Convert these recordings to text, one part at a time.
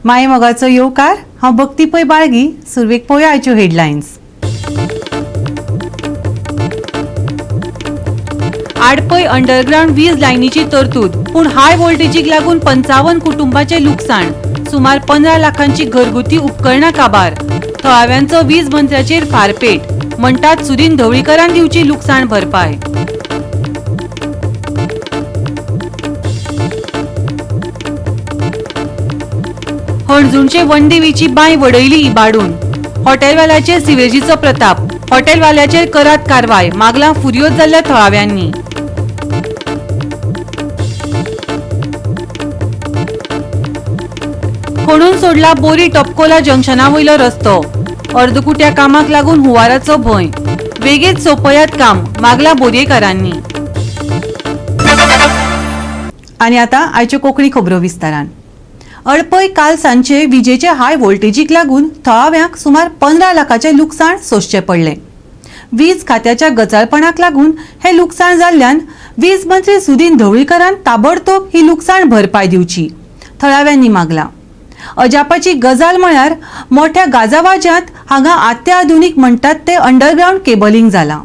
माय मोगाचो येवकार हांव भक्ती पै बाळगी. सुरवेक पळोवया आयच्यो हेडलायन्स. आडपय अंडरग्राउंड वीज लायनीची तरतूद, पूण हाय व्होल्टेजीक लागून 55 कुटुंबांचे लुकसाण. सुमार 15 लाखांची घरगुती उपकरणां काबार. थळाव्यांचो वीज मंत्र्याचेर फारपेट. म्हणटात सुदीन ढवळीकरान दिवची लुकसाण भरपाय. हणजूणचे वनदेवीची बांय वडयली इबाडून. हॉटेलवाल्याचेर सिवेजीचो प्रताप. हॉटेलवाल्याचेर करात कारवाय. मागलां फुर्योज जाल्ल्या थळाव्यांनी. खणून सोडला बोरी टॉपकोला जंक्शना वयलो रस्तो. अर्दकुट्या कामाक लागून हुंवाराचो भंय. बेगीत सोपयात काम, मागला बोरयेकारांनी. आनी आतां आयच्यो कोंकणी खबरो विस्तारान. अडपय काल सांजे विजेच्या हाय व्होल्टेजीक लागून थळाव्यांक सुमार 15 लाखांचे लुकसाण सोंसचें पडलें. वीज खात्याच्या गचाळपणाक लागून हे लुकसाण जाल्ल्यान वीज मंत्री सुदीन ढवळीकरान ताबडतोब ही लुकसाण भरपाय दिवची, थळाव्यांनी मागला. अजापाची गजाल म्हळ्यार मोठ्या गाजावाज्यांत हांगा अत्याधुनीक म्हणटात ते अंडरग्राउंड केबलिंग जालां.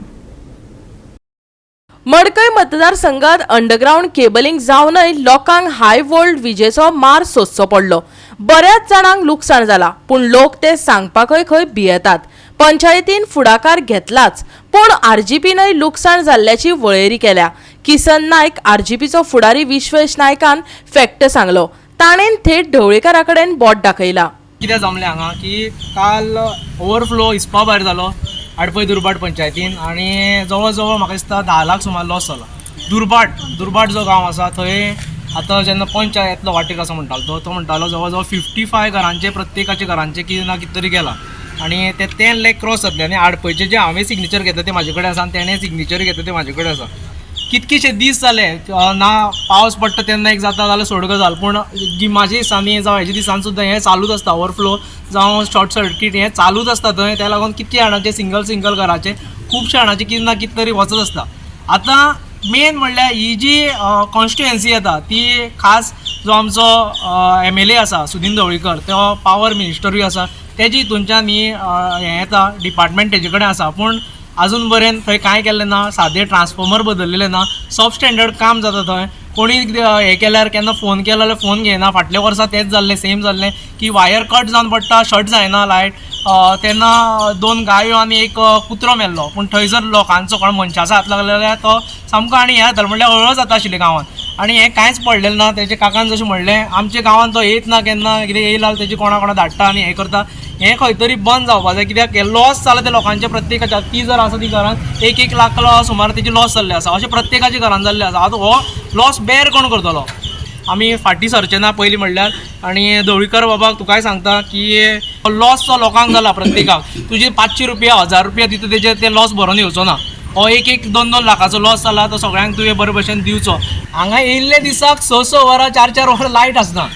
मडकय मतदारसंघात अंडरग्राउंड केबलिंग जावनय लोकांक हाय वोल्ट विजेचो मार सोंसचो पडलो. बऱ्याच जाणांक लुकसाण जाला, पूण लोक ते सांगपाकय खंय भियेतात. पंचायतीन फुडाकार घेतलाच, पूण आरजीपीनय लुकसाण जाल्ल्याची वळेरी केल्या. किसन नायक आरजीपीचो फुडारी विश्वेश नायकान फॅक्ट सांगलो. ताणेन थेट ढवळीकारा कडेन बोट दाखयला. कितें जमलें हांगा की काल ओवरफ्लो हिसपा भायर जालो आडपय दुर्बाट पंचायतीन आनी जवळ जवळ म्हाका दिसता 10 लाख सुमार लॉस जाला. दुर्बाट जो गांव आसा थंय आतां जेन्ना पंच येतलो वाटेक असो म्हणटालो तो म्हणटालो जवळ जवळ 55 घरांचे प्रत्येकाच्या घरांचे कितें ना कितें तरी गेलां आनी ते 10 लाख क्रॉस जातले. आनी आडपयचे जे हांवें सिग्नेचर घेतले ते म्हाजे कडेन आसा आनी तेणें सिग्नेचर घेतले ते म्हाजे कडेन आसा. कितकेशे दीस जाले ना पावस पडटा तेन्ना एक जाता जाल्यार सोड गजाल, पूण जी म्हाज्या दिसांनी जावं हेज्या दिसांनी सुद्दां हें चालूच आसता. ओवरफ्लो जावं शॉर्ट सर्कीट हें चालूच आसता थंय. त्या लागून कितके जाणांचे सिंगल घराचे खुबशे जाणांचे कितें ना कितें तरी वचत आसता. आतां मेन म्हणल्यार ही जी कॉन्स्टिट्युएन्सी येता ती खास जो आमचो MLA आसा सुदीन ढवळीकर तो पावर मिनिस्टरूय आसा तेजी हितूनच्यान ही हें येता डिपार्टमेंट तेजे कडेन आसा, पूण अजून पर्यंत थंय कांय केल्लें ना. सादे ट्रान्सफॉर्मर बदललेले ना. सब स्टँडर्ड काम जाता थंय. कोणी हें केल्यार केन्ना फोन केलो जाल्यार फोन घेयना. फाटल्या वर्सा तेच जाल्लें सेम जाल्लें की वायर कट जावन पडटा, शट जायना लायट. तेन्ना 2 गायो आनी एक कुत्रो मेल्लो, पूण थंय जर लोकांचो कोण मनशाचो हात लागलो जाल्यार तो सामको आनी हें जातालो म्हणल्यार हळद जाता आशिल्ली गांवांत. आनी हें कांयच पडलेलें ना. तेजे काकान जशें म्हणलें आमच्या गांवांत तो येयत ना केन्ना कितें येयला तेजे कोणा धाडटा आनी हें करता. हें खंय तरी बंद जावपा जाय, कित्याक हे लॉस जाला ते लोकांचे प्रत्येकाच्या. ती जर आसा ती घरांत 1-1 लाख सुमार तेजी लॉस जाल्ले आसा. अशें प्रत्येकाच्या घरांत जाल्लें आसा. आतां हो लॉस बेर कोण करतलो? आमी फाटीं सरचे ना पयलीं म्हणल्यार. आनी ढवळीकर बाबाक तुकाय सांगता की लॉस जो लोकांक जाला प्रत्येकाक तुजे 500 रुपया 1000 रुपया दिता तेजे ते लॉस भरून येवचो ना. हो 1-2 लाखाचो लॉस जाला तो सगळ्यांक तुवें बरे भशेन दिवचो. हांगा येयल्ले दिसाक 6 वरां 4 वरां लायट आसना.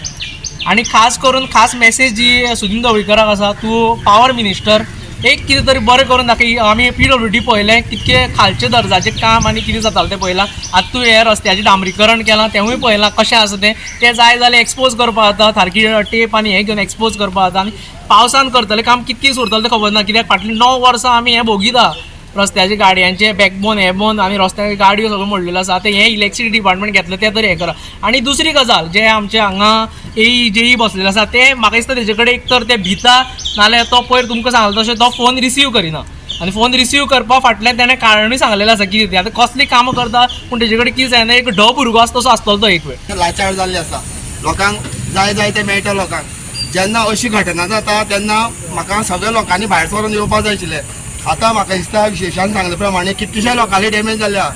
आनी खास मेसेज जी सुदीन ढवळीकराक आसा, तूं पावर मिनिस्टर एक कितें तरी बरें करून दाखय. आमी PWD पळयलें कितके खालचे दर्जाचें काम आनी कितें जातालें तें पळयलां. आतां तूं हें रस्त्याचें डांबरीकरण केलां तेंवूय पळयलां कशें आसा तें जाय जाल्यार एक्सपोज करपा जाता. सारकी टेप आनी हें घेवन एक्सपोज करपा जाता. आनी पावसान करतलें काम कितकें उरतलें तें खबर ना, कित्याक फाटलीं 9 वर्सां आमी हें भोगिता. रस्त्याचे गाडयांचे बॅकबोन हेबोन आनी रस्त्याचे गाडयो सगळ्यो मोडलेल्यो आसा. आतां हें इलेक्ट्रिसिटी डिपार्टमेंट घेतलें तें तरी हें करा. आनी दुसरी गजाल जे आमचे हांगा AE बसलेले आसा ते म्हाका दिसता तेजे कडेन एक तर ते भिता नाल्यार तो पयर तुमकां सांगलो तशें तो फोन रिसीव करिना. आनी फोन रिसीव करपा फाटल्यान तेणें कारणूय सांगलेलें आसा कितें तें. आतां कसली कामां करता पूण तेजे कडेन कितें जायना. एक ढ भुरगो आसा तसो आसतलो तो एक वेळ. लाचार जाल्ले आसा लोकांक जाय तें मेळटा लोकांक. जेन्ना अशी घटना जाता तेन्ना म्हाका सगळ्या लोकांनी भायर सरून येवपा जाय आशिल्लें. आतां म्हाका दिसता विशेशान सांगले प्रमाणे कितकेशे लोकांनी डॅमेज जाल्या.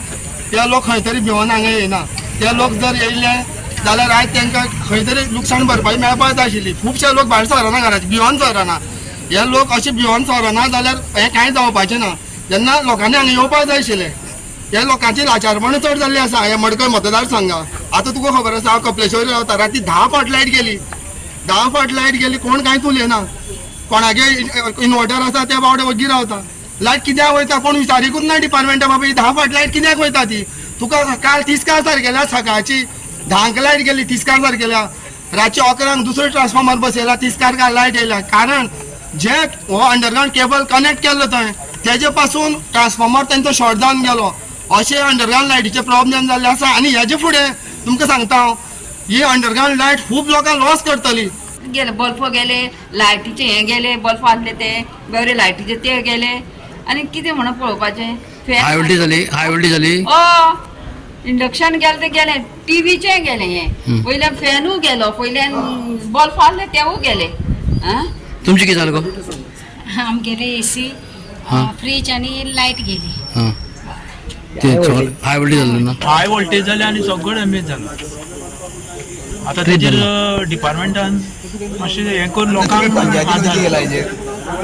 ते लोक खंय तरी भिवून हांगा येयना. ते लोक जर येयले जाल्यार आयज तांकां खंय तरी लुकसाण भरपाई मेळपाक जाय आशिल्ली. खुबशे लोक भायर सरना घराचे भिवून सरना. हे लोक अशे भिवून सरना जाल्यार हें कांय जावपाचें ना. जेन्ना लोकांनी हांगा येवपाक जाय आशिल्लें हे लोकांची लाचारपण चड जाल्ली आसा हे मडकय मतदारसंघात. आतां तुका खबर आसा हांव कपलेश्वर रावता. राती 10 फावट लायट गेली कोण कांयच उलयना. कोणागे इनवर्टर आसा ते बावडे वगी रावता. लायट कित्याक वयता कोण विचारीकूच ना डिपार्टमेंटा बाबा ही 10 फावट लायट कित्याक वयता ती. तुका काल 30 तारखेला सकाळची 10 लायट गेली 30 तारखेला रातचे 11 दुसरो ट्रान्सफॉर्मर बसयला तिसकार काय लायट येयला कारण जे हो अंडरग्राउंड केबल कनेक्ट केल्लो थंय तेजे पासून ट्रान्सफॉर्मर तेंचो शॉर्ट जावन गेलो अशें अंडरग्राउंड लायटीचे प्रॉब्लेम जाल्ले आसा आनी हेजे फुडें तुमकां सांगता हांव ही अंडरग्राउंड लायट खूब लोकांक लॉस करतली गेले बल्ब गेले लायटीचे हे गेले बल्ब आसले ते बरे लायटीचे ते गेले आनी कितें म्हणून पळोवपाचें हाय वोल्टेज जाली इंडक्शन गेले ते गेले टीव्हीचे गेले हे पयल्यान फॅनूय गेलो पयल्यान बल्ब आसले तेवूय गेले तुमचे कितें जालें गो आमगेले एसी फ्रीज आणि लाईट गेली हाय वोल्टेज जालें ना हाय वोल्टेज जाले आनी सगळो डॅमेज जाला आतां तेजेर डिपार्टमेंटान मातशें हें करून लोकांक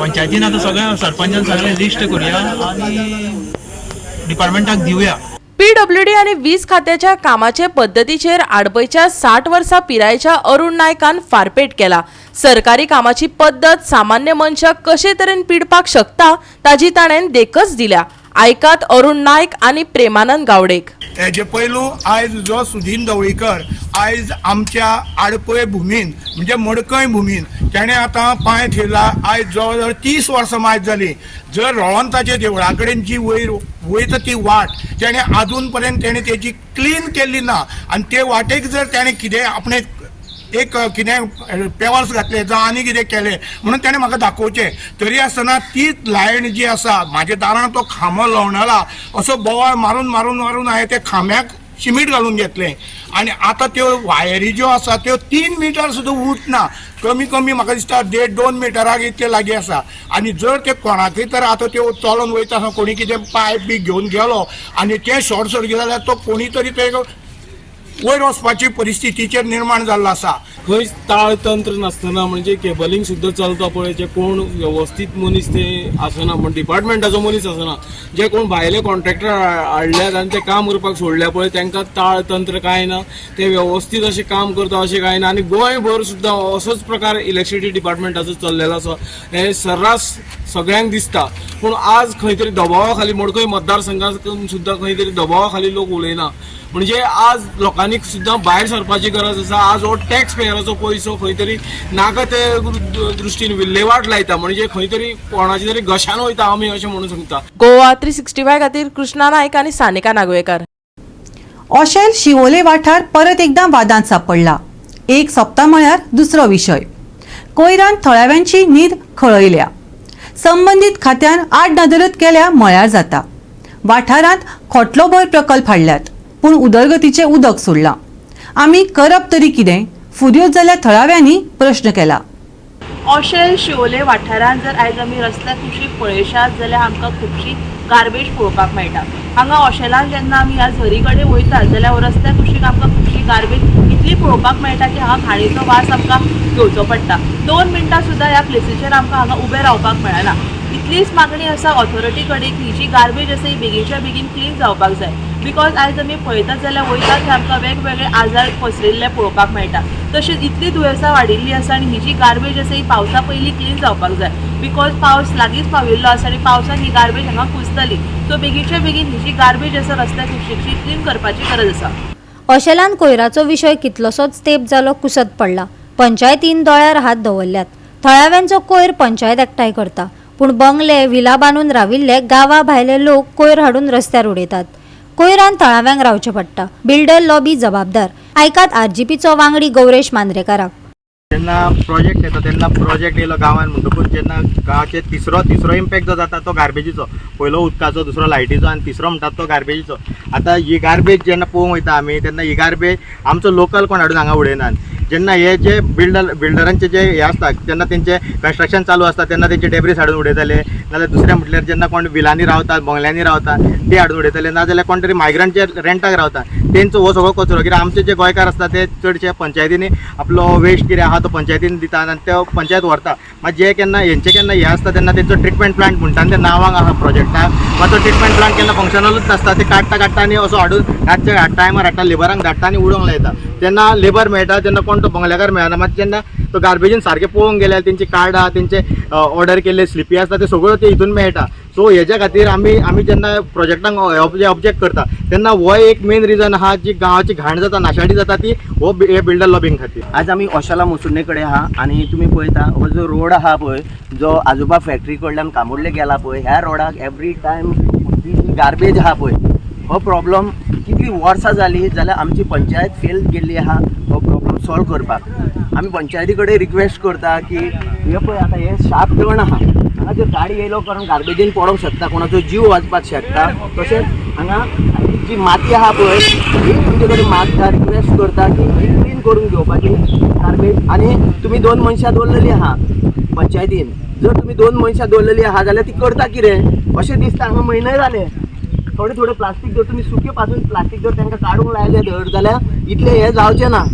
पंचायतीन आतां सगळ्या सरपंचान सगळें लिस्ट करुया आनी डिपार्टमेंटाक दिवया पीडब्ल्यूडी आणि वीज खात्याच्या कामाचे पद्धतीचेर आडपयच्या 60 वर्सां पिरायेच्या अरुण नायकान फारपेट केला सरकारी कामाची पद्धत सामान्य मनशाक कशे तरेन पिडपाक शकता ताजी ताणें देखच दिल्या आयकात अरुण नायक आणि प्रेमानंद गावडेक हेजे पयलू आयज जो सुधीन ढवळीकर आयज आमच्या आडपय भुमीन म्हणजे मडकय भुमीन तेणें आतां पांय ठेवला आयज जवळ जवळ 30 वर्सां मायज जाली जर रळवंताच्या देवळा कडेन जी वयता ती वाट तेणें आजून पर्यंत तेणें तेजी क्लीन केल्ली ना आनी ते वाटेक जर तेणें कितें आपणें एक कितें पेवर्स घातले जावं आनी कितें केलें म्हणून तेणें म्हाका दाखोवचें तरी आसतना तीच लायन जी आसा म्हाज्या दारान तो खांबो लावणाला असो बोवाळ मारून मारून मारून हांवें त्या खांब्याक शिमीट घालून घेतलें आनी आतां त्यो वायरी ज्यो आसा त्यो 3 मिटर सुद्दां उठना कमी कमी म्हाका दिसता 1.5-2 मिटराक इतले लागीं आसा आनी जर ते कोणाकय तर आतां त्यो चलोन वयता आसतना कोणी कितें पायप बी घेवन गेलो आनी तें शॉर्ट सर्किट जाल्यार तो कोणी तरी ते वयर वचपाची परिस्थितीचेर निर्माण जाल्लो आसा खंयच ताळतंत्र नासतना म्हणजे केबलिंग सुद्दां चलता पळय जे कोण व्यवस्थीत मनीस ते आसना म्हणजे डिपार्टमेंटाचो मनीस आसना जे कोण भायले कॉन्ट्रॅक्टर हाडल्यात आनी ते काम करपाक सोडल्या पळय तांकां ताळतंत्र कांय ना ते व्यवस्थीत अशें काम करता अशें कांय ना आनी गोंयभर सुद्दां असोच प्रकार इलेक्ट्रिसिटी डिपार्टमेंटाचो चल्लेलो आसा हे सर्रास सगळ्यांक दिसता पूण आज खंय तरी दबावा खाली मडकय मतदारसंघांत सुद्दां खंय तरी दबावा खाली लोक उलयना म्हणजे आज लोकांनी सुद्दां भायर सरपाची गरज आसा आज हो टॅक्स पेयराचो पयसो खंय तरी नाका ते दृश्टीन विल्हेवाट लायता म्हणजे खंय तरी कोणाची तरी घशान वयता आमी अशें म्हणून सांगता गोवा 365 खातीर कृष्णा नायक आणि सानिका नागवेकर ऑशेल शिवोले वाठार परत एकदा वादांत सापडला एक सप्ताह म्हळ्यार दुसरो विशय कोयरान थळाव्यांची न्हीद खळयल्या संबंधीत खात्यान आड नदरत केल्या म्हळ्यार जाता वाठारांत खोटलोभर प्रकल्प हाडल्यात पूण उदरगतीचे उदक सोडलां आमी करप तरी कितें फुर्योज जाल्ल्या थळाव्यांनी प्रश्न केला ऑशेल शिवोले वाठारांत जर आयज आमी रस्त्या कुशीक पळयशात जाल्यार आमकां खुबशी गार्बेज पळोवपाक मेळटा हांगा ऑशेलान जेन्ना आमी ह्या झरी कडेन वयतात जाल्यार रस्त्या कुशीक आमकां खुबशी गार्बेज इतली पळोवपाक मेळटा की हांगा घाणीचो वास आमकां घेवचो पडटा 2 मिनटां सुद्दां ह्या प्लेसीचेर आमकां हांगा उबें रावपाक मेळना इतलीच मागणी आसा ऑथॉरिटी कडेन की ही जी गार्बेज आसा ही बेगीनच्या बेगीन क्लीन जावपाक जाय बिकॉज आयज आमी पळयतात जाल्यार वयतात थंय आमकां वेगवेगळे आजार पसरिल्ले पळोवपाक मेळटा तशेंच इतली दुयेंसां वाडिल्ली आसा आनी ही जी गार्बेज आसा ही पावसा पयलीं क्लीन जावपाक जाय बिकॉज पावस लागींच पाविल्लो आसा आनी पावसान ही गार्बेज हांगा कुसतली सो बेगीनच्या बेगीन ही जी गार्बेज आसा रस्त्या कुशीकची क्लीन करपाची गरज आसा ऑशेलान कोयराचो विशय कितलोसोच तेंप जालो कुसत पडला पंचायतीन दोळ्यार हात दवरल्यात थळाव्यांचो कोयर पंचायत एकठांय करता पूण बंगले विला बांदून राविल्ले गांवा भायले लोक कोयर हाडून रस्त्यार उडयतात कोयरान थळाव्यांक रावचें पडटा बिल्डर लॉबी जबाबदार आयकात आरजीपीचो वांगडी गौरेश मांद्रेकाराक जेन्ना प्रोजेक्ट येता तेन्ना प्रोजेक्ट येयलो गांवांत म्हणटकूच जेन्ना गांवाचे तिसरो इम्पॅक्ट जो जाता तो गार्बेजीचो पयलो उदकाचो दुसरो लायटीचो आनी तिसरो म्हणटा तो गार्बेजीचो आतां ही गार्बेज जेन्ना पळोवंक वयता आमी तेन्ना ही गार्बेज आमचो लोकल कोण हाडून हांगा उडयनात जेन्ना हे जे बिल्डरांचे जे हे आसता तेन्ना तेंचे कन्स्ट्रक्शन चालू आसता तेन्ना तेंचे डेब्रीज हाडून उडयताले नाजाल्यार दुसरें म्हटल्यार जेन्ना कोण विलांनी रावतात बंगल्यांनी रावतात ते हाडून उडयताले नाजाल्यार कोण तरी मायग्रंट जे रेंटाक रावता तेंचो हो सगळो कचरो कित्याक आमचे जे गोंयकार आसता ते चडशे पंचायतींनी आपलो वेस्ट कितें आहा तो पंचायतीन दितात आनी ते पंचायत व्हरता मागीर जे केन्ना हेंचे केन्ना हे आसता तेन्ना तेंचो ट्रिटमेंट प्लांट म्हणटा ते नांवांक आहा प्रोजेक्टाक मात तो ट्रिटमेंट प्लांट केन्ना फंक्शनलूच नासता ते काडटा आनी असो हाडून रातच्या टायमार हाडटा लेबरांक धाडटा आनी उडोवंक लायता तेन्ना लेबर मेळटा तेन्ना कोण तो बंगल्याकार मेळना मात जेन्ना तो गार्बेजीन सारकें पळोवंक गेल्यार तेंची कार्डां तेंचे ऑर्डर केल्ले स्लिपी आसता ते सगळ्यो ते हितून मेळटा सो हेच्या खातीर आमी जेन्ना प्रोजेक्टांक ऑब्जेक्ट करता तेन्ना हो एक मेन रिजन आहा जी गांवाची घाण जाता नाशाडी जाता ती हे बिल्डर लॉबिंग खातीर. आज आमी ओशेला मुसुर्णे कडेन आहा आनी तुमी पळयता हो जो रोड आहा पळय जो आजोबा फॅक्टरी कडल्यान कामोडले गेला पळय ह्या रोडाक एवरी टायम ही जी गार्बेज आहा पळय हो प्रॉब्लम कितली वर्सां जाली जाल्यार आमची पंचायत फेल गेल्ली आहा हो प्रॉब्लम सॉल्व करपाक. आमी पंचायती कडेन रिक्वेस्ट करता की हे पळय आतां हे शार्प टर्न आहा हांगा जर गाडी येयलो कारण गार्बेजीन पडोंक शकता कोणाचो जीव वाचपाक शकता. तशेंच हांगा जी माती आहा पळय ही तुमचे कडेन मागता रिक्वेस्ट करता की ही क्लीन करून घेवपाची गार्बेज. आनी तुमी 2 मनशां दवरलेली आहा पंचायतीन जर तुमी 2 मनशां दवरलेली आहा जाल्यार ती करता कितें अशें दिसता. हांगा म्हयने जाले थोडे प्लास्टीक जर तुमी सुके पासून प्लास्टीक जर तांकां काडूंक लायले धर जाल्यार इतले हे जावचें ना.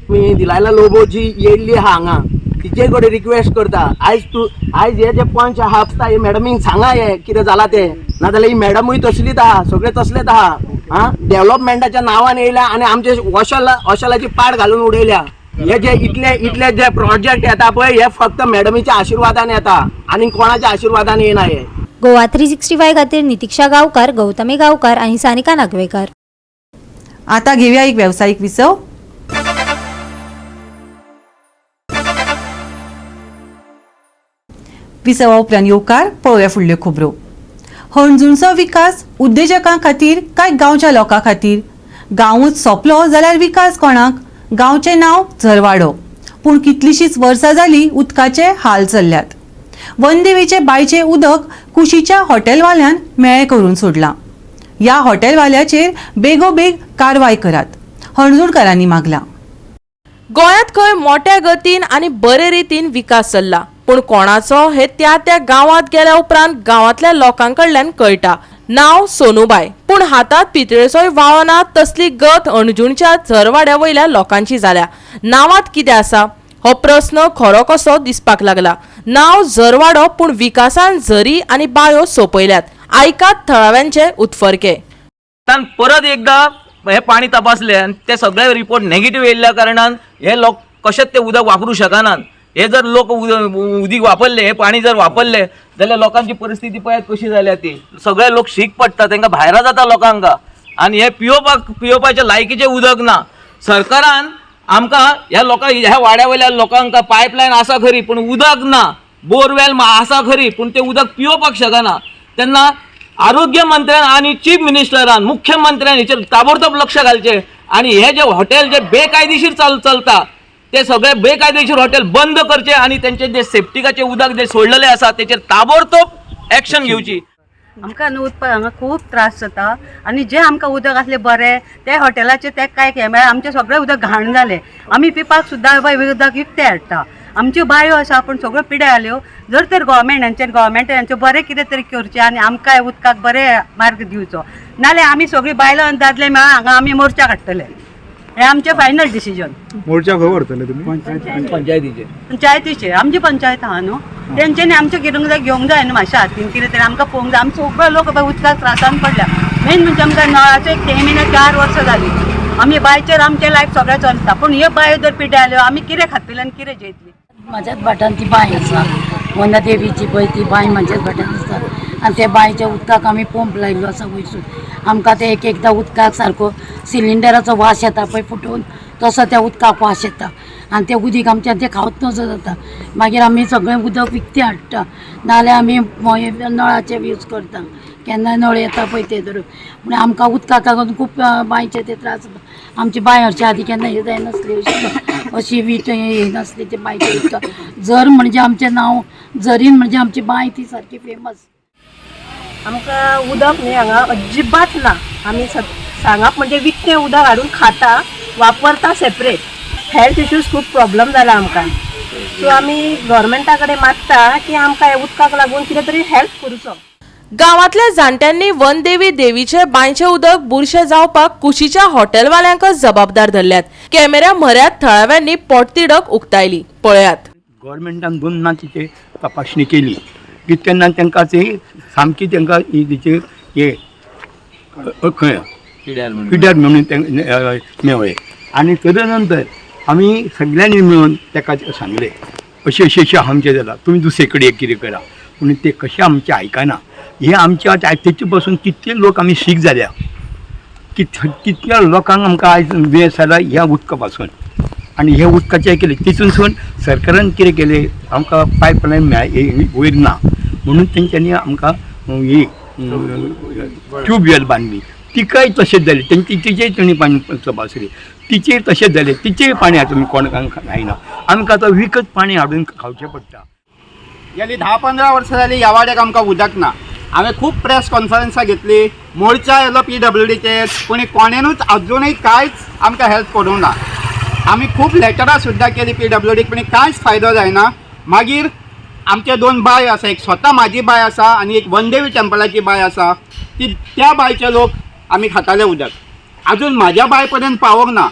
तुमी दिलायला लोबो जी येयल्ली आहा हांगा तिचे कडेन रिक्वेस्ट करता आयज हे जे पंच आहा आसता हे मॅडमीक सांगा हे कितें जालां तें नाजाल्यार ही मॅडमूय तसलीच आहा सगळे तसलेच आहा. डेव्हलपमेंटाच्या नांवान येयल्या आनी आमचे ओशेलाची पाड घालून उडयल्या. हे जे इतले जे प्रोजेक्ट येता पळय हे फक्त मॅडमीच्या आशिर्वादान येता आनी कोणाच्या आशिर्वादान येना. हे गोवा 365 खातीर नितीक्षा गांवकार, गौतमी गांवकार आणि सानिका नागवेकर. आता घेऊया एक व्यावसायिक विसव. विसवा उपरांत येवकार पळोवया फुडल्यो खबरो. हणजूणचो विकास उद्देजकां खातीर काय गांवच्या लोकां खातीर? गांवूच सोंपलो जाल्यार विकास कोणाक? गांवचें नांव झरवाडो पूण कितलींशींच वर्सां जालीं उदकाचे हाल चल्ल्यात. वनदेवीचे बांयचें उदक कुशीच्या हॉटेलवाल्यांन मेळ्ळें करून सोडलां. ह्या हॉटेलवाल्याचेर बेगोबेग कारवाय करात, हणजूणकारांनी मागला. गोंयांत खंय मोठ्या गतीन आनी बरे रितीन विकास चल्ला पूण कोणाचो हे त्या गांवांत गेल्या उपरांत गांवांतल्या लोकां कडल्यान कळटा. नांव सोनूबाय पूण हातात पितळेचोय वाळो ना तसली गत अणजूणच्या झरवाड्या वयल्या लोकांची जाल्या. नांवांत कितें आसा हो प्रस्न खरो कसो दिसपाक लागला. नांव झरवाडो पूण विकासान झरी आनी बांयो सोंपयल्यात. आयकात थळाव्यांचे उतफरके. परत एकदा हे पाणी तपासले आणि ते सगळे रिपोर्ट नेगेटिव्ह येयल्ल्या कारणान हे लोक कशेंच ते उदक वापरूं शकनात. हे जर लोक उदीक वापरले हे पाणी जर वापरले जाल्यार लोकांची परिस्थिती पळयात कशी जाल्या ती. सगळे लोक शीक पडटा तांकां भायरा जाता लोकांक आनी हे पिवपाच्या लायकीचे उदक ना. सरकारान आमकां ह्या लोकांक ह्या वाड्या वयल्या लोकांक पायपलायन आसा खरी पूण उदक ना. बोरवेल आसा खरी पूण ते उदक पिवपाक शकना. तेन्ना आरोग्य मंत्र्यान आनी चीफ मिनिस्टरान मुख्यमंत्र्यान हेचेर ताबडतोब लक्ष घालचें आनी हे जे हॉटेल जे बेकायदेशीर चलता ते सगळे बेकायदेशीर हॉटेल बंद करचे आनी तेंचे जे सेफ्टिकाचे उदक जे सोडलेले आसा तेचेर ताबडतोब एक्शन घेवची. आमकां न्हू हांगा खूब त्रास जाता आनी जे आमकां उदक आसलें बरें ते हॉटेलाचे ते काय म्हळ्यार आमचें सगळें उदक घाण जालें. आमी पिवपाक सुद्दां उदक विकते हाडटा. आमच्यो बांयो आसा पूण सगळ्यो पिड्यार जाल्यो. जर तर गव्हर्मेंटांचें बरें कितें तरी करचें आनी आमकां उदकाक बरें मार्ग दिवचो नाल्यार आमी सगळीं बायलां आनी दादले मेळून हांगा आमी मोर्चा काडटले. हे आमचें फायनल डिसिजन. मोर्चा खंय व्हरतले तुमी? पंचायतीचे आमची पंचायत आहा न्हू तेंच्यांनी आमचे घेवंक जाय न्हू मातशें हातीन कितें तरी आमकां पळोवंक जाय. आमी सगळे लोक उदकाक त्रासान पडल्या. मेन म्हणजे आमकां नळाचो एक 3 म्हयने 4 वर्सां जालीं. आमी बांयचेर आमचें लायफ सगळें चलता पूण ह्यो बांयो जर पिड्यार जाल्यो आमी कितें खातले आनी कितें जेयतली? म्हाज्याच भाटान ती बांय आसा वंदा देवीची पळय ती बांय म्हाज्याच भाटान आसा आनी त्या बांयच्या उदकाक आमी पंप लायिल्लो आसा वयसून. आमकां ते एकदां उदकाक सारको सिलिंडराचो वास येता पळय फुटून तसो त्या उदकाक वास येता आनी तें उदीक आमच्यान तें खावत नजो जाता. मागीर आमी सगळें उदक विकतें हाडटा नाल्यार आमी नळाचें यूज करता. केन्नाय नळ येता पळय ते धरून पूण आमकां उदकाक लागून खूब बांयचे ते त्रास जाता. आमची बांय हरची आदी केन्ना हे जायनासली अशी वीट हे नासली ते बांयचे उदकाक. झर म्हणजे आमचें नांव झरीन म्हणजे आमची बांय ती सारकी फेमस. आमकां उदक न्ही हांगा अजिबात ना. आमी सांगप म्हणजे विकतें उदक हाडून खाता वापरता सेपरेट. हेल्थ इश्यूज खूब प्रॉब्लम जाला आमकां. सो आमी गव्हर्मेंटा कडेन मागता की आमकां हे उदकाक लागून कितें तरी हेल्प करूचो. गांवांतल्या जाणट्यांनी वनदेवी देवीचे बांयचें उदक बुरशें जावपाक कुशीच्या हॉटेलवाल्यांकच जबाबदार धरल्यात. कॅमेरा म्हऱ्यांत थळाव्यांनी पोटतिडक उक्तायली. पळयात. गव्हर्मेंटान 2 तिचे तपासणी केली की तेन्ना तांकां ते सामकी तांकां हेचे हे खंय पिड्यार म्हणून मेळ्ळे आनी तेजे नंतर आमी सगळ्यांनी मेळून ताका सांगलें अशें आमचें जालां तुमी दुसरे कडेन कितें करा पूण ते कशें आमचें आयकना. हे आमच्या तेचे पासून कितले लोक आमी शीक जाल्या कितल्या लोकांक आमकां आयज वेस जाला ह्या उदका पासून आनी हे उदकाचें केलें तितूनसून सरकारान कितें केलें आमकां पायपलायन वयर ना म्हणून तेंच्यांनी आमकां ही ट्यूबवेल बांदली तिकाय तशेंच जालें तिचेय तेणी पाणी तपासली तिचेय तशेंच जालें तिचेय पाणी आतां कोणाक जायना आमकां आतां विकत पाणी हाडून खावचें पडटा. गेली 10-15 वर्सां जालीं ह्या वाड्याक आमकां उदक ना. हांवें खूब प्रेस कॉन्फरन्सां घेतली मोर्चा येयलो PWDचेर पूण कोणेनूच अजुनूय कांयच आमकां हेल्प करूंक ना. आमी खूब लेटरां सुद्दां केली PWDक पूण कांयच फायदो जायना. मागीर आमचे 2 बाय आसा एक स्वता म्हाजी बाय आसा आनी एक वनदेवी टेंपलाची बाय आसा त्या बायचे लोक आमी खाताले उदक अजून म्हाज्या बाय पर्यंत पावोंक ना.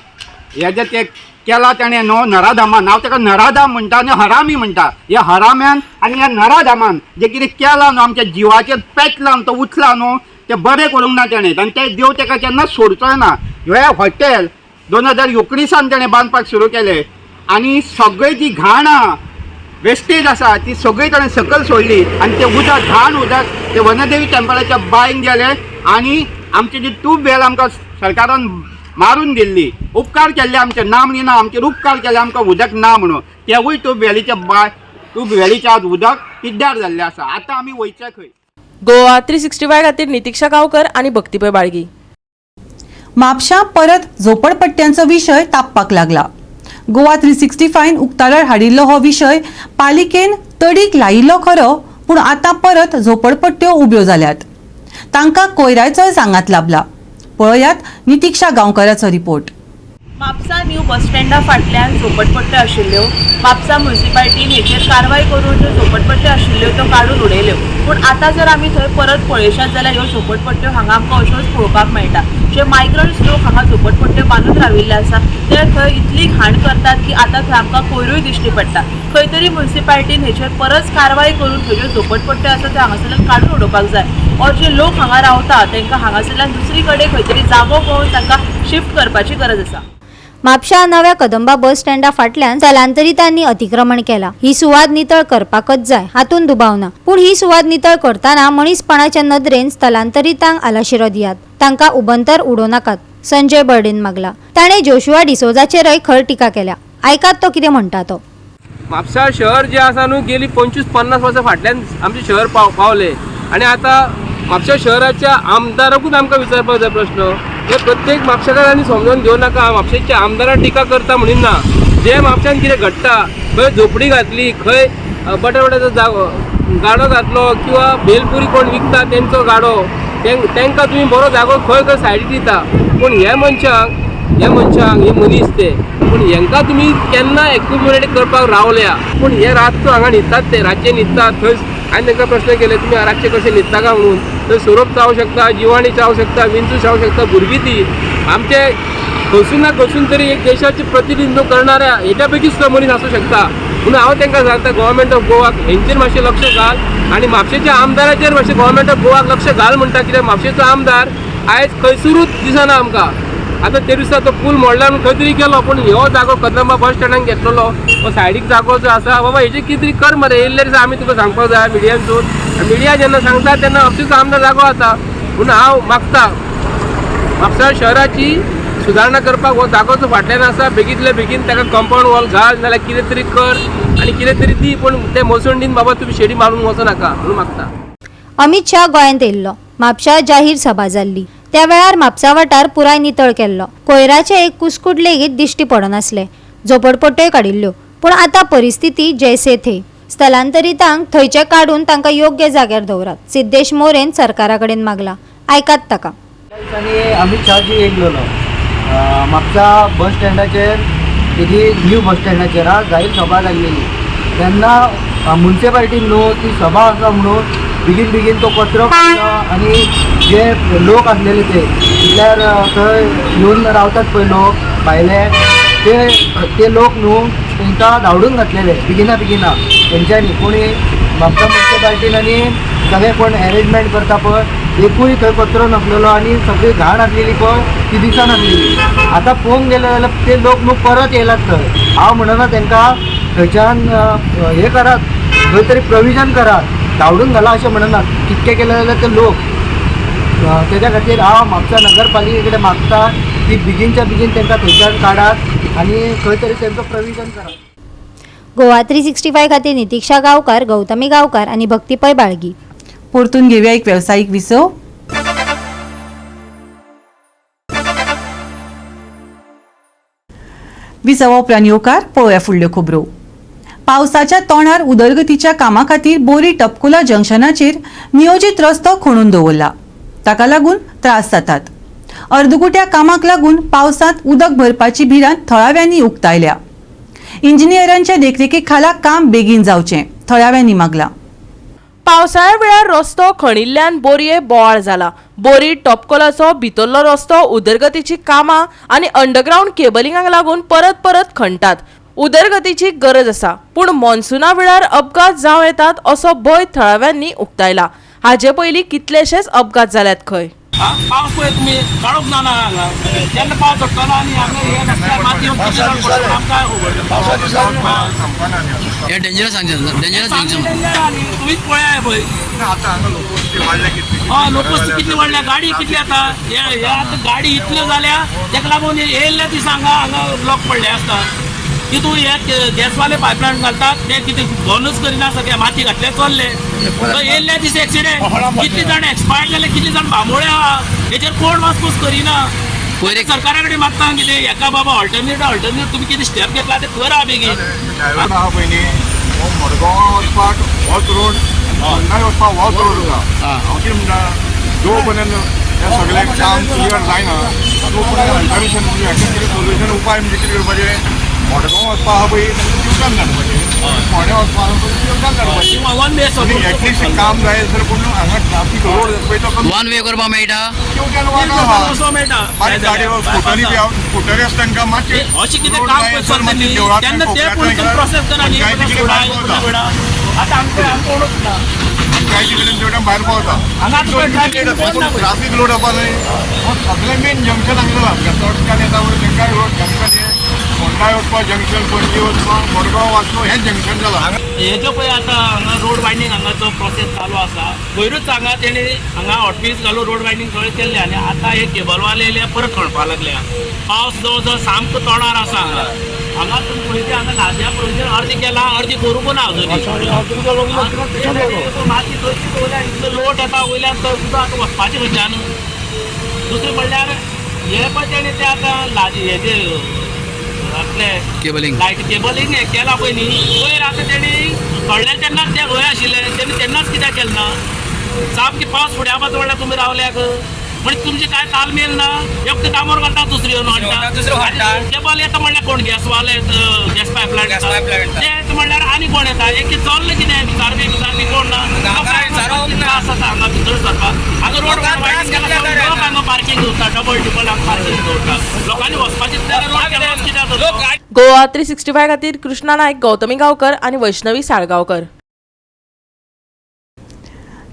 हेजें तें केला ताणें न्हू नराधामान हांव ताका नराधाम म्हणटा आनी हरामी म्हणटा. ह्या हराम्यान आनी ह्या नराधामान जें कितें केलां न्हू आमच्या जिवाचेर पेटला तो उठला न्हू तें बरें करूंक ना ताणें आनी तें देव ताका केन्ना सोडचोय ना. हे हॉटेल 2019 ताणें बांदपाक सुरू केलें आनी सगळी जी घाण वेस्टेज आसा ती सगळी ताणें सकयल सोडली आनी तें उदक घाण उदक ते वनदेवी टेंपलाच्या बांयक गेलें आनी आमची जी ट्यूबवेल आमकां सरकारान मारून दिल्ली उपकार केल्ले आमचे ना म्हणिना ना आमचेर उपकार केले आमकां उदक ना म्हणून तेवूय ट्यूबवेलीच्या उदक पिड्ड्यार जाल्लें आसा. आतां आमी वयचे खंय. गोवा 365 खातीर नितीक्षा गांवकर आनी भक्तीपय बाळगी. म्हापशां परत झोपडपट्ट्यांचो विशय तापपाक लागला. गोवा 365 उक्ताडार हाडिल्लो हो विशय पालिकेन तडीक लायिल्लो खरो पूण आतां परत झोपडपट्ट्यो उब्यो जाल्यात. तांकां कोयराचोय सांगात लाभला. पळयात नितीक्षा गांवकराचो रिपोर्ट. म्हापसा न्यू बस स्टँडा फाटल्यान झोपडपट्ट्यो आशिल्ल्यो म्हापसा म्युनिसिपालिटीन हेचेर कारवाय करून ज्यो झोपडपट्ट्यो आशिल्ल्यो त्यो काडून उडयल्यो पूण आतां जर आमी थंय परत पळयशात जाल्यार ह्यो झोपडपट्ट्यो हांगा आमकां अश्योच पळोवपाक मेळटा. जे मायग्रंट्स लोक हांगा झोपडपट्ट्यो बांदून राविल्ले आसा ते थंय इतली घाण करतात की आतां थंय आमकां कोयरूय दिश्टी पडटा. खंय तरी म्युनिसिपालिटीन हेचेर परत कारवाय करून थंय ज्यो झोपडपट्ट्यो आसा त्यो हांगासरल्यान काडून उडोवपाक जाय. और जे लोक हांगा रावता तांकां हांगासरल्यान दुसरी कडेन खंय तरी जागो पळोवन तांकां शिफ्ट करपाची गरज आसा. म्हापशा नव्या कदंबा बस स्टँडा फाटल्यान स्थलांतरितांनी अतिक्रमण केला. ही सुवात नितळ करपाकच जाय हातून दुबाव ना पूण ही सुवात नितळ करताना मनीसपणाच्या नदरेन स्थलांतरितांक आलाशिरो दियात. तांकां उबंतर उडोव नाकात संजय बर्डेन मागला. ताणें जोशुआ डिसोजाचेरय खर टिका केल्या. आयकात तो कितें म्हणटा तो. म्हापसा शहर जे आसा न्हू गेली 25-50 वर्सां फाटल्यान आमचे शहर पावले आनी आतां म्हापशा शहराच्या आमदाराकूच आमकां विचारपाक जाय प्रश्न. हे प्रत्येक म्हापशेकारांनी समजून घेवं नाका म्हापशेच्या आमदाराक टिका करता म्हणून ना. जे म्हापशान कितें घडटा खंय झोपडी घातली खंय बटाबटाचो गाडो घातलो किंवा भेलपुरी कोण विकता तेंचो गाडो तांकां तुमी बरो जागो खंय खंय सायडीक दिता पूण हे मनशांक हे मनीस ते पूण हांकां तुमी केन्ना एक्युमुलेट करपाक रावल्या पूण हे रातचो हांगा न्हिदतात ते रातचे न्हिदतात थंय. हांवें तांकां प्रश्न केले तुमी रातचे कशें न्हिदता काय म्हणून. थंय सोरोप चावूं शकता जिवाणी चावूं शकता विंचू चावूं शकता भुरगीं ती आमचे खसून ना खसून तरी एक देशाचे प्रतिनिधित्व करणाऱ्या हेच्या पैकी सुद्दां मनीस आसूं शकता. म्हणून हांव तांकां सांगता गव्हर्मेंट ऑफ गोवाक हेंचेर मातशें लक्ष घाल आनी म्हापशेच्या आमदाराचेर मातशें गव्हर्मेंट ऑफ गोवाक लक्ष घाल म्हणटा. कित्याक म्हापशेचो आमदार आयज खंयसरूच दिसना आमकां. आतां ते दिसा तो पूल मोडला म्हणून खंय तरी गेलो पूण हो जागो कदंबा बस स्टँडाक घेतलेलो हो सायडीक जागो जो आसा बाबा हेजेर कितें तरी कर मरे. येयल्ले दिसा आमी तुका सांगपाक जाय मिडियासून मिडिया जेन्ना सांगता तेन्ना म्हापशेचो आमदार जागो जाता. म्हणून हांव मागता म्हापसा शहराची सुदारणा करपाक हो जागो जो फाटल्यान आसा बेगींतल्या बेगीन ताका कंपाऊंड वॉल घाल नाल्यार कितें तरी कर आनी कितें तरी दी पूण ते मोसंडीन बाबा तुमी शेडी मारून वचो नाका म्हणून मागता. अमित शाह गोंयांत येयल्लो. म्हापशा जाहीर सभा जाल्ली. त्या वेळार म्हापसा वाठार पुराय नितळ केल्लो. कोयराचे एक कुसकूट लेगीत दिश्टी पडनासले. झोपडपट्ट्योय काडिल्ल्यो पूण आतां परिस्थिती जैसे थे. स्थलांतरितांक थंयचे काडून तांकां योग्य जाग्यार दवरात. सिद्धेश मोरेन सरकारा कडेन मागला. आयकात ताका. अमित शाहजी येयल्लो म्हापसा बस स्टँडाचेर तेजी न्यू बस स्टँडाचेर जाहीर सभा जाल्लेली तेन्ना म्युनिसिपालिटीन न्हू ती सभा आसा म्हणून बेगीन तो कचरो काडलो आनी जे लोक आसलेले म्हटल्यार थंय येवन रावतात पळय लोक भायले ते लोक न्हू तांकां धांवडून घातलेले बेगिना तेंच्यांनी कोणी म्हापसा म्युनिसिपालिटीन आनी सगळे कोण अरेंजमेंट करता पळय एकूय थंय कचरो नासलेलो आनी सगळी घाण आसलेली पळय ती दिसनासलेली. आतां पळोवंक गेले जाल्यार ते लोक न्हू परत येयलात थंय. हांव म्हणना तांकां थंयच्यान हे करात खंय तरी प्रोविजन करात धांवडून घाला अशें म्हणना कितके केले जाल्यार ते लोक तेज्या खातीर हांव म्हापसा नगरपालिके कडेन मागता की बेगीनच्या बेगीन तांकां थंयच्यान काडात आनी खंय तरी तांचो प्रोविजन करात. गोवा 365 खातीर नितीक्षा गांवकार, गौतमी गांवकार आणि भक्तीपय बाळगी. परतून घेऊया एक व्यावसायिक विसव. विसवा उपरांत येवकार पळोवया फुडल्यो खबरो. पावसाच्या तोंडार उदरगतीच्या कामा खातीर बोरी टपकुला जंक्शनाचेर नियोजीत रस्तो खणून दवरला. ताका लागून त्रास जातात. अर्दकुट्या कामाक लागून पावसांत उदक भरपाची भिरांत थळाव्यांनी उक्तायल्या. इंजिनियरांच्या देखरेखी खाला काम बेगीन जावचें थळाव्यांनी मागला. पावसाळ्या वेळार रस्तो खणिल्ल्यान बोरये बोवाळ जाला. बोरी टॉपकोलाचो भितरलो रस्तो उदरगतीची कामां आनी अंडरग्राउंड केबलिंगाक लागून परत परत खणटात. उदरगतीची गरज आसा, पूण मॉन्सुना वेळार अपघात जावं येतात असो भंय थळाव्यांनी उक्तायला. हाचे पयलीं कितलेशेच अपघात जाल्यात खंय. पावस पळय तुमी काळोख जाना हांगा जेन्ना पावस पडटलो आनी हांगा हे रस्त्यार माती आमकां हे डेंजरस सांगता डेंजरस तुमीच पळया पळय लोकवस्ती कितली वाडल्या गाडी कितली आतां हे आतां गाडी इतल्यो जाल्या तेका लागून येयल्ल्या दिसा हांगा ब्लॉक पडले आसता. तितून हे गॅसवाले पायपलायन घालतात ते कितें बंदूच करिना सगळे माती घातले चल्ले. येयल्ल्या दीस एक्सिडेंट कितले जाण एक्सपायर्ड जाले कितले जाण बांबोळे आहा हेचेर कोण वासपूस करिना. सरकारा कडेन मागता कितें हेका बाबा ऑल्टरनेट तुमी कितें स्टेप घेतला ते करा बेगीन. पयलीं मडगांव वचपाक होच रोड फोंडाय वचपाक होच रोड आसा. हांव कितें म्हणटा जो पर्यंत हे सगळे काम क्लियर जायना तो पर्यंत अल्टरेशन म्हणजे हाचें कितें सोल्युशन उपाय म्हणजे कितें करपाचें. मडगांव वचपा आहा पळय ट्युशन धाडपाचें फोंड्या वचपा आहा पळय ट्युशन धाडपाचें एटलिस्ट काम जाय जाल्यार पूण हांगा ट्राफीक रोड पळय तो वन वे करपा मेळटा. ट्युशन वन आहा बारीक गाडयो स्कुटरी बी स्कुटरी आसा तांकां मातशें अशें कितें काम करता तेन्ना ते पळय प्रोसेस करा न्ही आतां आमकां कोणूच ना पंचायती कडेन तेवटेन भायर पावता हांगा ट्राफीक लोड येवपा न्हय सगळें मेन जंक्शन हांगा जाला चडकान येता पळय तेंकाय रोड जंक्शन हे फोंडाय वचपा जंक्शन पणजी वचपा मडगांव वचपा हें जंक्शन जालां. हेजो पळय आतां हांगा रोड वायडींग हांगाचो प्रोसेस चालू आसा. पयरूच हांगा तेणी हांगा हॉटपीस घालून रोड वायडींग सगळें केल्लें आनी आतां हे केबलवाले येयले परत खणपा लागल्या. पावस जवळ जवळ सामको तोंडार आसा हांगा. हांगा तुमी पळयता हांगा लादया प्रोजेक्ट अर्दी केला अर्दी करूंक ना अजून माती थंयची दवरल्या इतलो लोट येता वयल्यान तो सुद्दां आतां वचपाचें खंयच्यान. दुसरें म्हणल्यार हे पळय तेणी ते आतां लादी हेजे आपले केबलिंग लायट केबलिंग हें केला पळय न्ही वयर आतां तेणी कळ्ळे तेन्नाच ते खंय आशिल्ले तेणी तेन्नाच कित्याक केलें ना. सामकी पावस फुडें आसा म्हणल्यार तुमी रावल्याक म्हणजे तुमची काय तालमेल ना. एक ते कामार घालता दुसरी हाडटा केबल येता म्हणल्यार कोण गॅसवाले गॅस पायपलायन ते म्हणल्यार आनी कोण येता एक चल्लें कितें विचारपी कोण ना त्रास आसा हांगा भितर सरपाक. हांगा रोड लोक हांगा पार्किंग दवरता डबल टिबल हांगा पार्किंग दवरता लोकांनी वचपाचें रोड कित्याक. गोवा 365 खातीर कृष्णा नायक, गौतमी गांवकर आणि वैष्णवी साळगांवकर.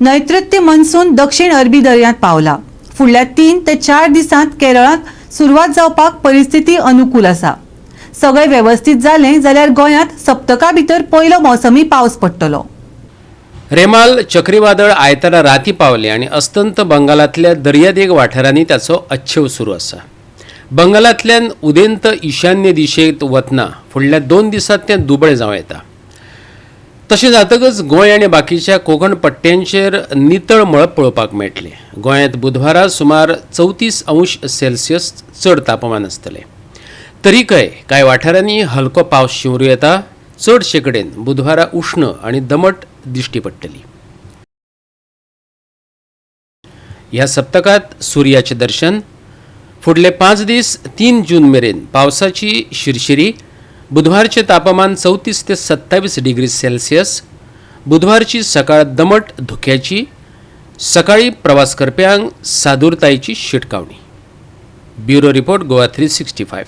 नैऋत्य मॉन्सून दक्षिण अरबी दर्यांत पावला. फुडल्या 3 ते 4 दिसांत केरळांत सुरवात जावपाक परिस्थिती अनुकूल आसा. सगळें वेवस्थीत जालें जाल्यार गोंयांत सप्तका भितर पयलो मोसमी पावस पडटलो. रेमाल चक्रीवादळ आयतारा राती पावले आणि अस्तंत बंगालातल्या दर्यादेग वाठारांनी ताचो अच्छेव सुरू आसा. बंगालांतल्यान उदेंत ईशान्य दिशेक वतना फुडल्या 2 दिसांत तें दुबळें जावं येता. तशें जातकच गोंय आनी बाकीच्या कोकण पट्ट्यांचेर नितळ मळब पळोवपाक मेळटलें. गोंयांत बुधवारा सुमार 34°C चड तापमान आसतलें. तरीकय कांय वाठारांनी हलको पावस शिंवरू येता. चडशे कडेन बुधवारा उश्ण आनी दमट दिश्टी पडटली. ह्या सप्तकांत सुर्याचें दर्शन. फुडले 5 दीस 3 जून मेरेन पावसाची शिरशिरी. बुधवारचे तापमान 34 ते 27°C. बुधवारची सकाळ दमट धुक्याची. सकाळी प्रवास करप्यांक सादुरतायेची शिटकावणी. Bureau report Goa 365.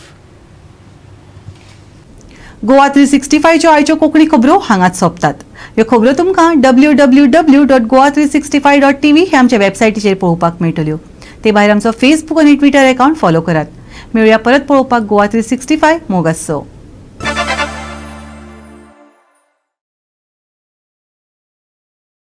गोवा 365 च्यो आयच्यो कोंकणी खबरो हांगाच सोंपतात. ह्यो खबरो तुमकां www.goa365.tv हे आमच्या वेबसायटीचेर पळोवपाक मेळटल्यो. ते भायर आमचो फेसबूक आनी ट्विटर अकावंट फॉलो करात. मेळुया परत पळोवपाक गोवा 365 मोग आसचो.